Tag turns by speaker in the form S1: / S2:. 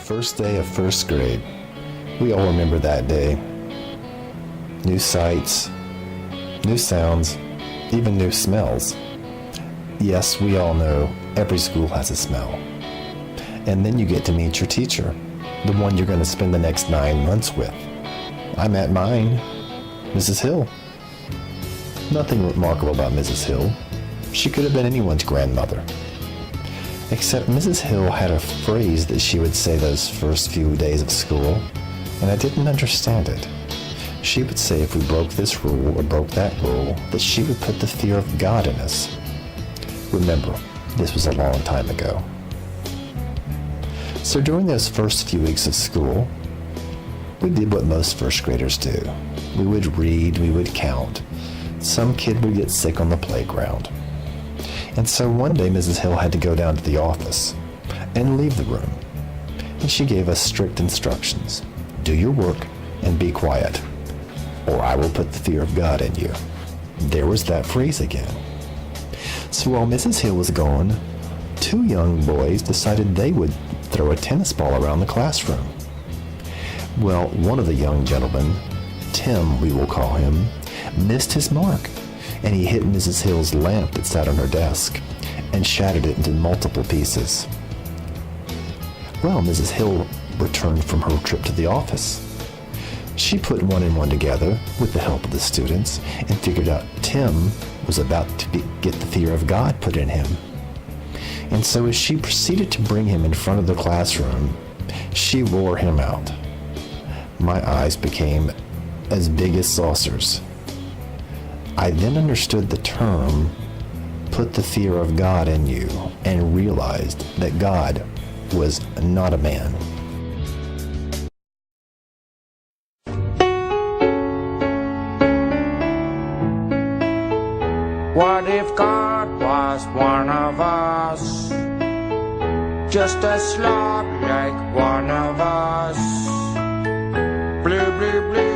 S1: first day of first grade. We all remember that day. New sights, new sounds, even new smells. Yes, we all know every school has a smell. And then you get to meet your teacher, the one you're going to spend the next 9 months with. I met mine, Mrs. Hill. Nothing remarkable about Mrs. Hill. She could have been anyone's grandmother. Except Mrs. Hill had a phrase that she would say those first few days of school, and I didn't understand it. She would say if we broke this rule or broke that rule, that she would put the fear of God in us. Remember, this was a long time ago. So during those first few weeks of school, we did what most first graders do. We would read, we would count. Some kid would get sick on the playground. And so one day Mrs. Hill had to go down to the office and leave the room. And she gave us strict instructions. Do your work and be quiet, or I will put the fear of God in you. There was that phrase again. So while Mrs. Hill was gone, 2 young boys decided they would throw a tennis ball around the classroom. Well, one of the young gentlemen, Tim we will call him, missed his mark, and he hit Mrs. Hill's lamp that sat on her desk and shattered it into multiple pieces. Well, Mrs. Hill returned from her trip to the office. She put 1 and 1 together with the help of the students and figured out Tim was about to get the fear of God put in him. And so as she proceeded to bring him in front of the classroom, she wore him out. My eyes became as big as saucers. I then understood the term, put the fear of God in you, and realized that God was not a man.
S2: What if God was one of us? Just a slug like one of us. Blue, blue, blue.